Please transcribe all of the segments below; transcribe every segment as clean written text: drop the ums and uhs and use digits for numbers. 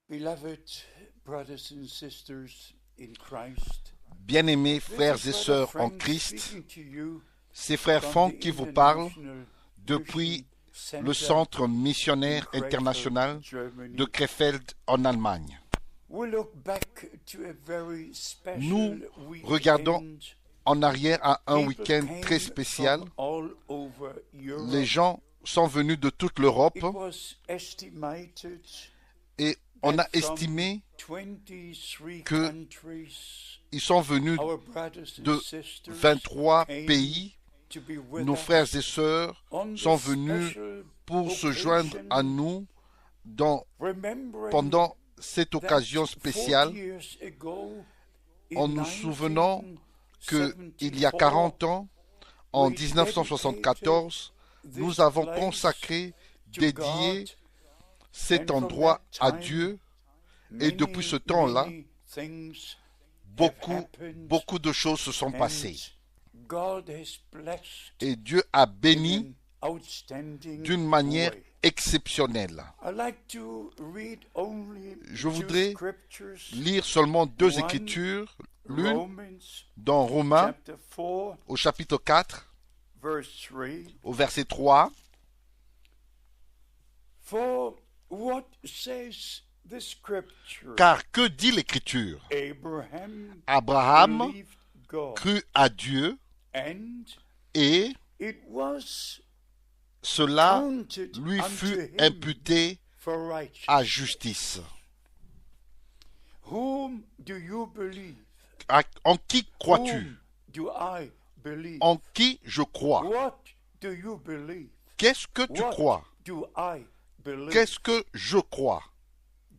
Beloved brothers and sisters in Christ, Bien-aimés this frères is et Brother sœurs en Frank Christ, speaking to you c'est Frère from Franck the qui vous parle International depuis Mission le Center Centre in missionnaire Krefeld, international de Germany. Krefeld en Allemagne. We look back to a very Nous special regardons weekend. en arrière à un People week-end came très spécial. from all over Les Europe. gens sont venus de toute l'Europe It was estimated et on a that from estimé 23 que countries, ils sont venus our brothers and de sisters 23 came pays. to be with Nos us frères et sœurs on sont this venus special pour se joindre occasion, à nous remembering pendant cette that occasion 40 spéciale, years ago, en in nous souvenant qu'il y a 1974, 40 ans, en we 1974, dedicated nous this avons place consacré, to dédié God, cet and from endroit that à time, Dieu. Et depuis ce many, temps-là, many things have beaucoup, happened, beaucoup de choses se sont and passées. God has blessed Et Dieu a in béni an outstanding d'une manière way. exceptionnelle. I'd like to read only Je two voudrais scriptures, lire seulement deux One, écritures, l'une Romans dans Romains chapter 4, au chapitre 4, verse 3. au verset 3. For what says the scripture? Car que dit l'Écriture? Abraham Abraham believed God, crut à Dieu and et it was cela counted lui unto fut him imputé for righteousness. à justice. Whom do you believe? En qui crois-tu? Whom do I believe? En qui je crois? What do you believe? Qu'est-ce que tu What crois? do I believe? Qu'est-ce que je crois?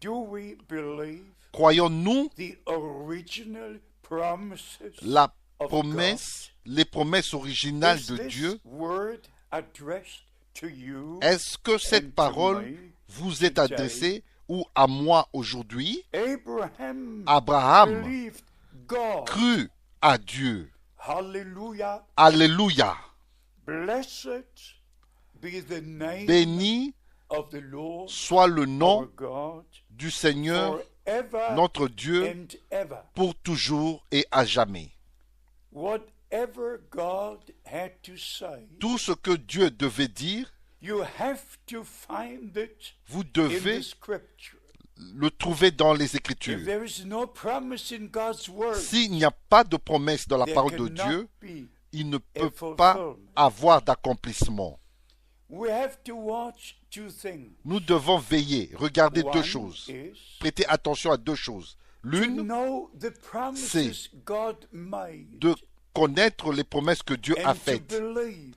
Do we believe Croyons-nous the original promises la of promesse, les promesses God? originales Is de this Dieu? word addressed to you Est-ce que and cette to parole me vous est today? adressée ou à moi aujourd'hui? Abraham Abraham believed God. crut à Dieu. Hallelujah. Alléluia. Blessed be the name Béni of the Lord soit le our nom God du Seigneur, forever notre Dieu, and ever. pour toujours et à jamais. Whatever God had to say, Tout ce que Dieu devait dire, you have to find it vous in devez the scripture. le trouver dans les If Écritures. there is no promise in God's word, S'il n'y a pas de promesse dans la there parole de cannot Dieu, be. il ne peut fulfillment. pas avoir d'accomplissement. We have to watch two things. Nous devons veiller, regarder deux One choses, is prêter attention à deux choses. to L'une, know the promises God made de connaître les promesses que Dieu a and to faites believe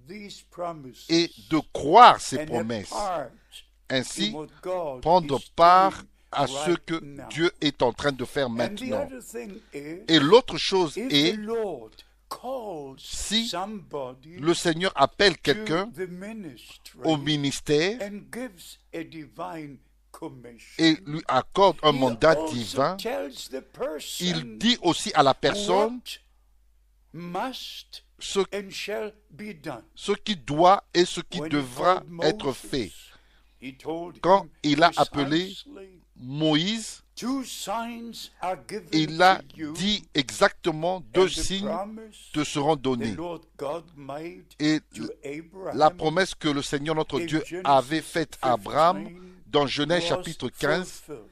these promises et de croire ces and have promesses. part Ainsi, in what God prendre is part doing à ce right que now. Dieu est en train de faire And the maintenant. other thing is, Et l'autre chose if est, the Lord calls si somebody le Seigneur appelle to quelqu'un the ministry au ministère and gives a divine commission, et lui accorde un he mandat also divin, tells the person il dit aussi à la personne what must ce, and shall be done. ce qui doit et ce qui When he devra called être Moses, fait. he told Quand him il a appelé precisely, Moïse, two signs are given il a to you, dit exactement and deux the signes promise te seront the donnés. Lord God made Et to Abraham la promesse que le Seigneur notre in Dieu Genesis avait faite à Abraham 15 dans Genèse was chapitre 15 fulfilled.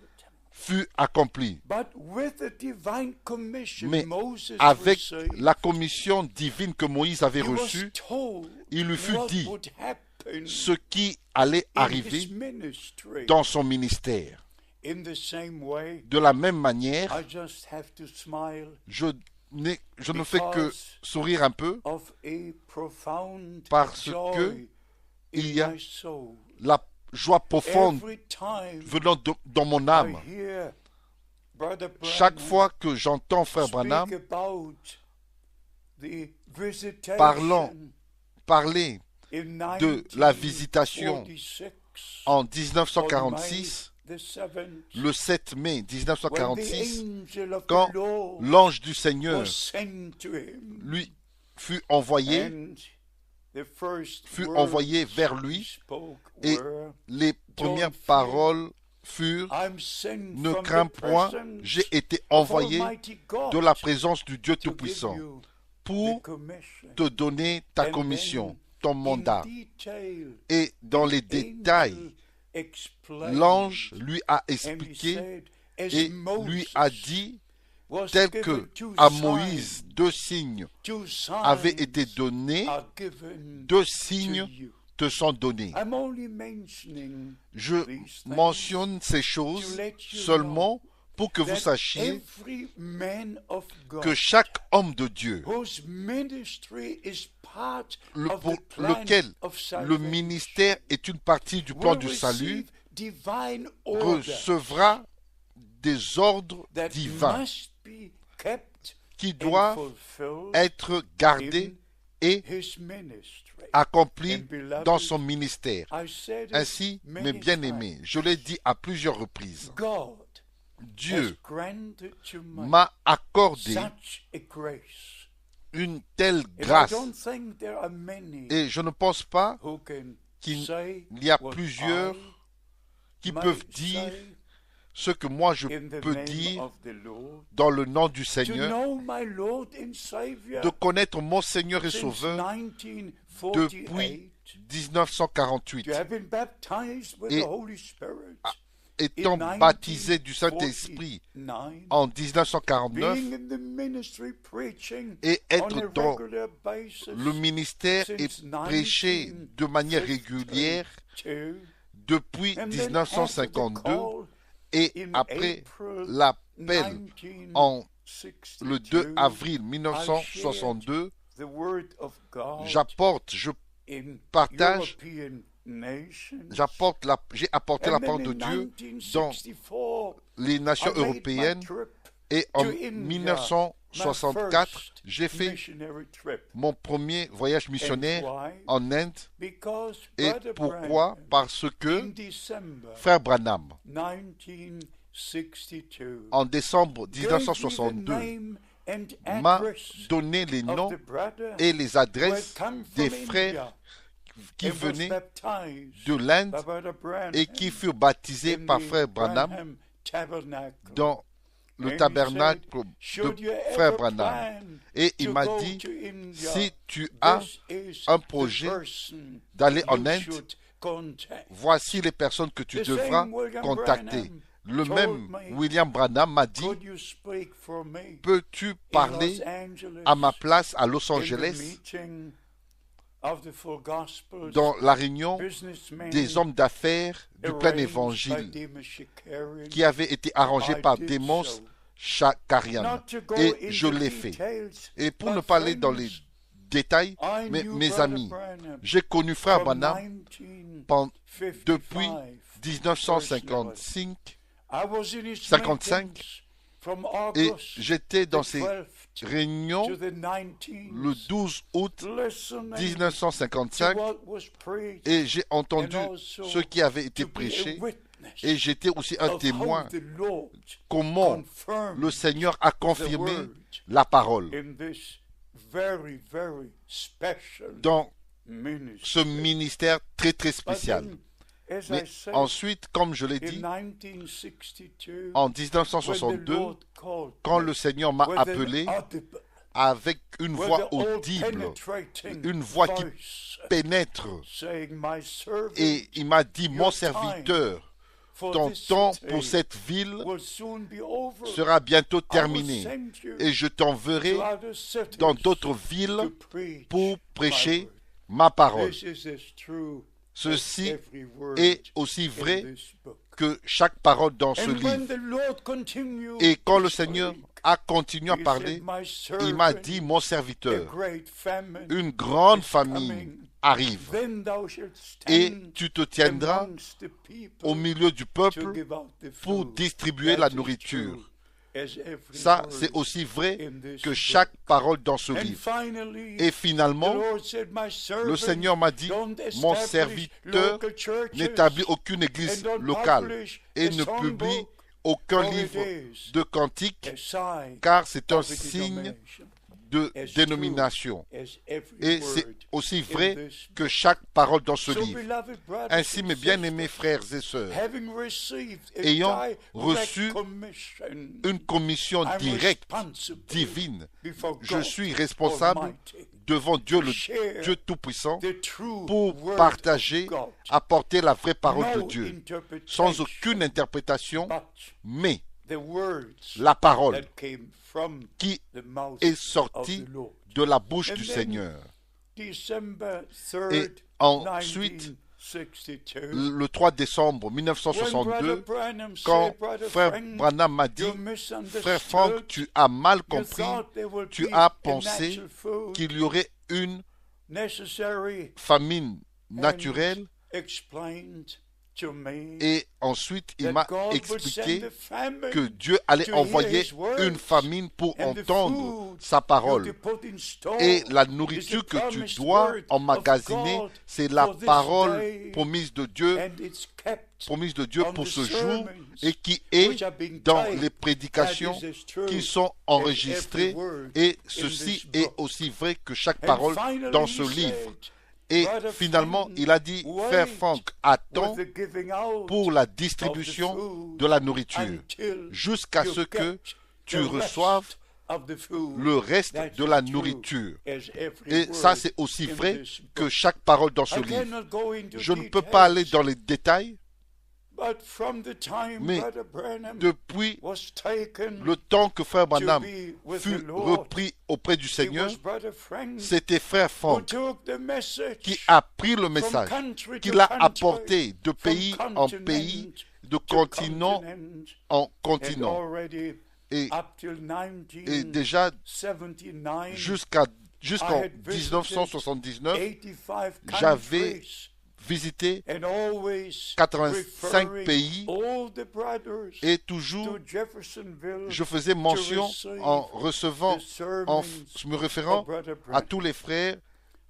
fut accomplie. But with the divine commission Mais Moses avec received, la commission divine que Moïse avait he was reçue, told il lui fut what dit would happen ce qui allait in his arriver ministry. dans son ministère. In the same way, De la même manière, I just have to smile je ne fais que sourire un peu of a profound parce joy que il y in a my soul. la joie profonde Every time venant dans mon I âme. hear Brother Chaque Branham fois que j'entends Frère speak Branham about the visitation parler in de la visitation 1946 en on 1946, May the 7th, le 7 mai when the 1946, angel of quand the Lord l'ange du Seigneur was sent to him, lui fut envoyé, and the first fut words envoyé vers he lui, spoke et were, les premières fear. paroles furent, I'm sent ne from crains the point, presence j'ai été of envoyé Almighty God de la présence du Dieu to give Tout-Puissant you the pour commission. te donner ta And commission, then, ton in mandat. detail, Et dans the les détails, angel explained, l'ange lui a and he expliqué said, as et lui a Moses dit, was tel given que two à signs, Moïse deux signes two avaient été signs donnés, are given deux to signes you. te sont donnés. I'm only mentioning Je these things mentionne ces to choses let you seulement pour que vous that sachiez every man of God que chaque homme de Dieu, whose ministry is part of pour the plan lequel of le salvation ministère est une partie du plan will du salut, receive divine order recevra des ordres that divins must be kept qui and doivent fulfilled être gardés et in his ministry. accomplis And beloved, dans son ministère. I said it Ainsi, mes many bien-aimés, times, je l'ai dit à plusieurs reprises, God Dieu has granted to me m'a accordé such a grace. une telle And I grâce don't think there are many et je ne pense pas who can qu'il say y a what plusieurs I qui might peuvent dire say ce que moi je in the peux name dire of the Lord. dans le nom du To Seigneur, know my Lord and Savior de connaître mon Seigneur et since Sauveur 1948, depuis 1948, to have been baptized with Et the Holy Spirit étant in baptisé du Saint-Esprit 1949, en 1949 being in the ministry preaching et on être a dans regular basis le ministère et since prêcher de manière régulière 1952, depuis and then after the 1952 call et in après April l'appel en le 2 1962, avril 1962, the word of God je in partage, European nations. j'ai apporté la And then parole de in Dieu dans 1964, les nations I made my européennes trip et en to India, my 1964, first j'ai fait missionary trip. mon premier voyage missionnaire And why? en Inde. Because Et Brother pourquoi? Branham, Parce in que December Frère Branham, 1962, en décembre gave me the 1962, name and m'a address donné les of noms the brother et les who had adresses come des from frères India qui and was venaient baptized de l'Inde by Brother Branham et qui furent baptisés in par the Frère Branham Branham Tabernacle. dans le And he tabernacle said, "Should you de ever Frère Branham. plan Et il to m'a go dit, to India, si tu as this is un the projet person d'aller en you Inde, should contact." voici les personnes que tu The devras same William contacter. Branham Le told même me, William Branham m'a dit, "Could you speak for me peux-tu in parler Los Angeles à ma place à Los in the Angeles meeting of the Full Gospels dans la réunion businessmen des hommes d'affaires du plein arranged by évangile Demas Shakarian?" qui avait été arrangé I par did Démos so. Shakarian. Not to go Et je into l'ai fait. details, Et pour but ne pas aller dans friends, les détails, I mes knew mes Brother amis, Branham j'ai connu Frère from Branham depuis 1955. 1955 I was in his 55, meetings from et August j'étais dans the ces 12th réunions to the 19th, le 12 août listening to 1955 what was preached et j'ai entendu and also ce qui avait été to be a prêché witness et j'étais aussi un of how témoin the Lord comment confirmed le Seigneur a the confirmé word la parole in this very, very special dans ministry. ce ministère très très But spécial. then, as Mais I said, ensuite, comme je l'ai in dit, 1962, en when the 1962, Lord called quand me le Seigneur m'a with an appelé audible, avec une with voix an audible, all-penetrating une voix qui voice, pénètre, saying, "My servant, et il m'a dit, mon your serviteur, for ton this temps city pour cette ville will soon be over. sera bientôt I will terminé, send you et je t'enverrai to other cities dans d'autres to villes preach pour my prêcher word." ma parole. This is as true Ceci as every word est aussi in vrai this book. que chaque parole dans ce And when livre. the Lord continued Et quand to le Seigneur speak, a continué à he parler, said, "My il m'a servant, dit, mon a serviteur, great famine une grande is famille coming. arrive, Then thou shalt et stand tu te tiendras amongst the people au milieu du to peuple give out the pour food." distribuer That la is nourriture. true as every Ça, word c'est aussi vrai in this que book. chaque parole dans ce And livre. finally, Et the finalement, Lord said, "My le servant, Seigneur m'a dit, don't mon establish serviteur local churches n'établit aucune église and don't locale publish et a ne publie songbook, aucun for it livre is de cantiques, a sign car c'est un of a signe denomination." de as true dénomination. as every Et c'est word aussi in vrai this que book. chaque parole dans ce So, livre. beloved brothers Ainsi, and mes bien-aimés sisters, frères et sœurs, having received a ayant direct reçu commission, une commission I'm directe, responsible divine, before je God suis responsable Almighty devant Dieu, to le share Dieu Tout-Puissant, the true pour word partager, of God. apporter la vraie parole de No Dieu, interpretation, sans aucune interprétation, but mais the words la parole that came from qui the mouth est of sortie the Lord. de la bouche And du then, Seigneur. December Et 3rd, ensuite, 1962, le 3 décembre when 1962, Brother Branham quand said, Brother frère Frank, Branham m'a dit, you frère Frank, misunderstood. tu as mal You compris, thought there would tu be as a pensé natural food qu'il y aurait une necessary famine and naturelle, explained to me et ensuite il that m'a God would expliqué send a famine que Dieu allait to hear envoyer his words, une famine pour and the entendre food sa you parole. to put in store Et la is nourriture the que tu promised dois word emmagasiner, of God c'est la for this parole day, promise de Dieu, and it's kept promise de Dieu on pour the ce jour, sermons et qui est which are being dans typed. les prédications That is as true qui sont as enregistrées, every word et in ceci this est book. aussi vrai que chaque And parole finally dans he ce livre. said, Et Brother finalement, Frank, il a dit, frère wait Frank, attends with the giving out pour la of the distribution food de la nourriture, until jusqu'à you ce que get tu the reçoives rest of the food. le reste That's de la as true nourriture. as every Et ça, word c'est aussi in vrai this que book. chaque parole dans ce I livre. cannot go into Je ne peux pas aller details, dans les détails, but from the time mais Brother Branham depuis was taken le temps que frère to Branham be with fut the Lord, repris auprès du it Seigneur, was Brother Frank c'était frère who Frank took the message qui a pris le from message, country qui to l'a country, apporté de from pays en pays, continent de to continent continent, en and continent. already Et, up till et déjà 1979, jusqu'en I had visited 1979, 85 j'avais countries visité and always 85 referring pays all the brothers et to toujours Jeffersonville je faisais mention en recevant, the sermons en me référant of Brother à Branham. tous les frères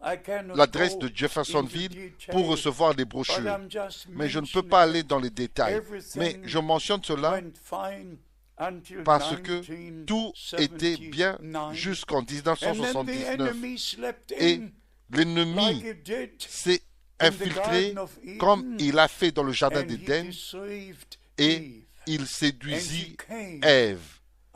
I cannot l'adresse go de Jeffersonville into pour detail, recevoir les but brochures. I'm just Mais je ne peux mentioning pas aller dans les détails. everything Mais je mentionne cela went fine until parce que tout était bien 1979. jusqu'en And then the 1979. enemy slept Et in l'ennemi like it did s'est in the infiltré Garden of Eden, comme il a fait dans le jardin and he d'Éden deceived et Eve, il and séduisit she came Ève.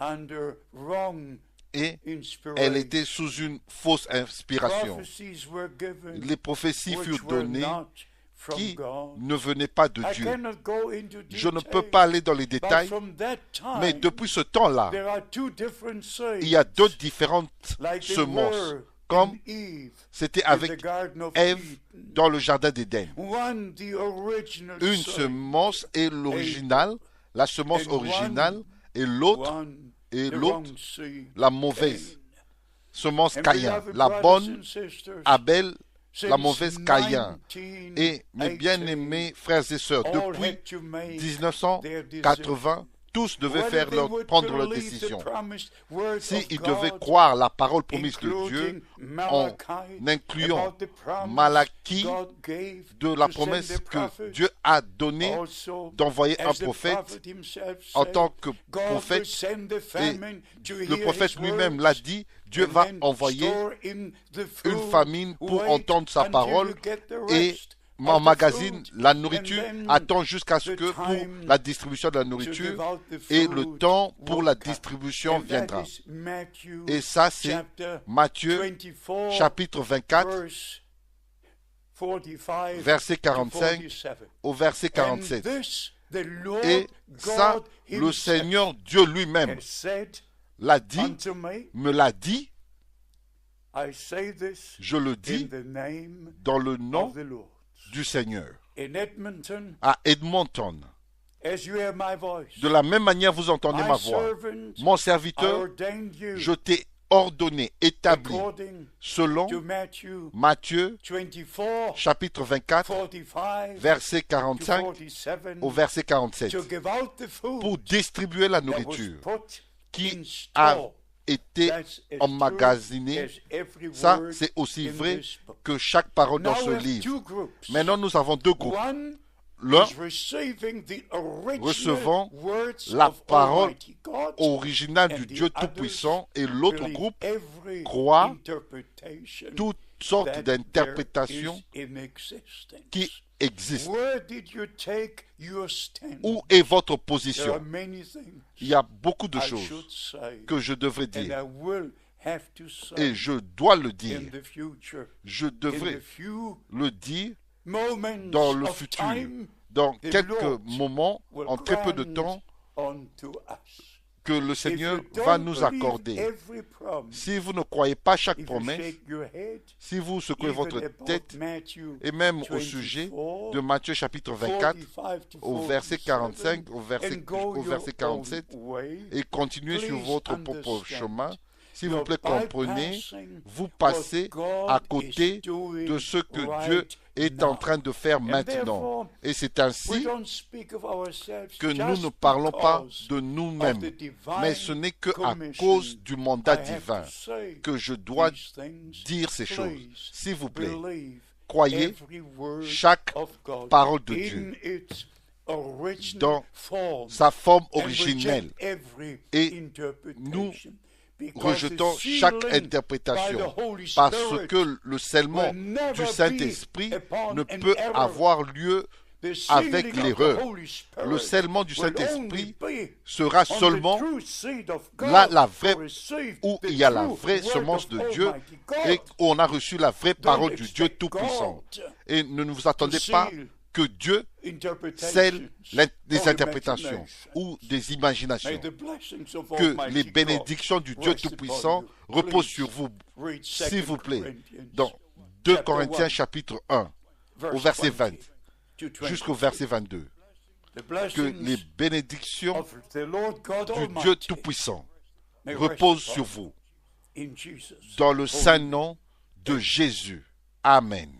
under wrong Et elle inspiration. était sous une fausse inspiration. Prophecies were given Les prophéties which furent were données not from qui God. ne venaient pas de I Dieu. cannot go into Je ne detail, peux pas aller dans les but détails, from that mais time, depuis ce temps-là, there are two different seeds, il y a d'autres différentes like they semences, were comme in Eve c'était in the avec Garden of Ève Eden. dans le jardin d'Éden. One, the original Une seed, semence est l'original, la semence And originale, one- et l'autre, one, et the l'autre, wrong seed, la mauvaise Cain. semence And Caïn. beloved La brothers bonne, and sisters, Abel, since la mauvaise Caïn. 1918, Et mes bien-aimés frères et sœurs, all depuis had to make 1980, tous devaient whether faire they leur, would prendre leur believe the décision. promised word S'ils of devaient God, croire la parole promise de Dieu, including en Malachi, incluant about the promise Malachie God gave de la to send promesse the que prophet, Dieu a donnée also, d'envoyer un as the prophet prophet himself en said, tant que God will prophète. send the Et famine to le hear prophète his lui-même words, l'a dit, Dieu and va then envoyer store in the une food, famine pour wait entendre sa until parole you get the et rest of the emmagasine food, la and nourriture, then attend jusqu'à ce the que pour time la distribution de la to nourriture give out the et food le temps pour la will come. distribution And that viendra. is Matthew Et ça, c'est chapter Matthieu 24, chapitre 24, verse 45 verset to 45 47. au verset And 47. this the Lord Et ça, God le himself Seigneur Dieu lui-même has said l'a dit, unto me, me l'a dit, I say this je le in dis the name dans le nom of the Lord. du Seigneur. In Edmonton, À Edmonton, as you hear my voice, de la même manière vous entendez my ma voix. servant, Mon I serviteur, ordained you je t'ai ordonné, établi, according selon to Matthew Matthieu 24, chapitre 24, 45 verset to 45 47, au verset 47, to give out the food pour distribuer la that was nourriture put qui in a store. été That's as emmagasinée. true as every Ça, word c'est aussi in vrai this book. que chaque parole dans Now ce we have livre. two groups. Maintenant, nous avons deux groupes. One l'un is receiving the recevant original words la of parole Almighty God, originale and du the Dieu others Tout-Puissant, et l'autre believe groupe every croit interpretation toutes sortes that d'interprétations there is in existence. qui existent. Where did you take your stand? Où est votre There are position? many things Il y a beaucoup de I choses should say, que je devrais and I dire, will have to say et je dois le in dire. the future, Je in devrais the few le dire moments dans le of futur, time dans the quelques Lord moments, will en très peu de grant temps, unto us. que le If Seigneur you va don't nous believe accorder. every promise, Si vous ne croyez pas chaque if you promesse, shake your head, si vous secouez even votre about tête, Matthew et même au sujet 24, de Matthieu chapitre 24, 45 to au verset 45, 47, and go au verset your 47, own way, et continuez sur please votre propre understand, chemin, s'il vous you're plaît, comprenez, bypassing vous passez what God à is côté doing de ce que right Dieu est en now. train de faire And maintenant. therefore, Et c'est we ainsi don't speak of ourselves que nous just ne parlons pas because de of nous-mêmes, the divine mais ce n'est qu'à commission. cause du mandat I have divin to say que je dois these things. dire ces choses. Please S'il vous plaît, believe croyez every word chaque of God parole de in Dieu its original dans form, sa forme and originelle. reject every Et interpretation, because Rejetons the chaque sealing interprétation, by the Holy parce Spirit que le scellement will never du be Saint-Esprit upon ne an peut error. avoir lieu The avec sealing of the l'erreur. Holy Spirit Le scellement du will Saint-Esprit only be sera on the seulement true seed of God là la vraie, to receive où the il y a la true vraie word semence of de Dieu Almighty God. et on a reçu la vraie Don't parole du Dieu expect Tout-Puissant. God Et ne vous attendez to pas seal que Dieu interpretations scelle des or interprétations imaginations. ou des May imaginations. the blessings of Que Almighty les God bénédictions du Dieu rest upon Tout-Puissant you. reposent Please sur vous, read s'il 2 vous plaît, Corinthians dans 2 chapter Corinthiens 1, chapitre 1, au verse verset 20 20 to 20. jusqu'au verset 22. The Que les blessings bénédictions of the Lord God du Dieu Almighty Tout-Puissant may reposent rest sur upon vous, you in Jesus' dans le holy saint name. nom de Jésus. Amen.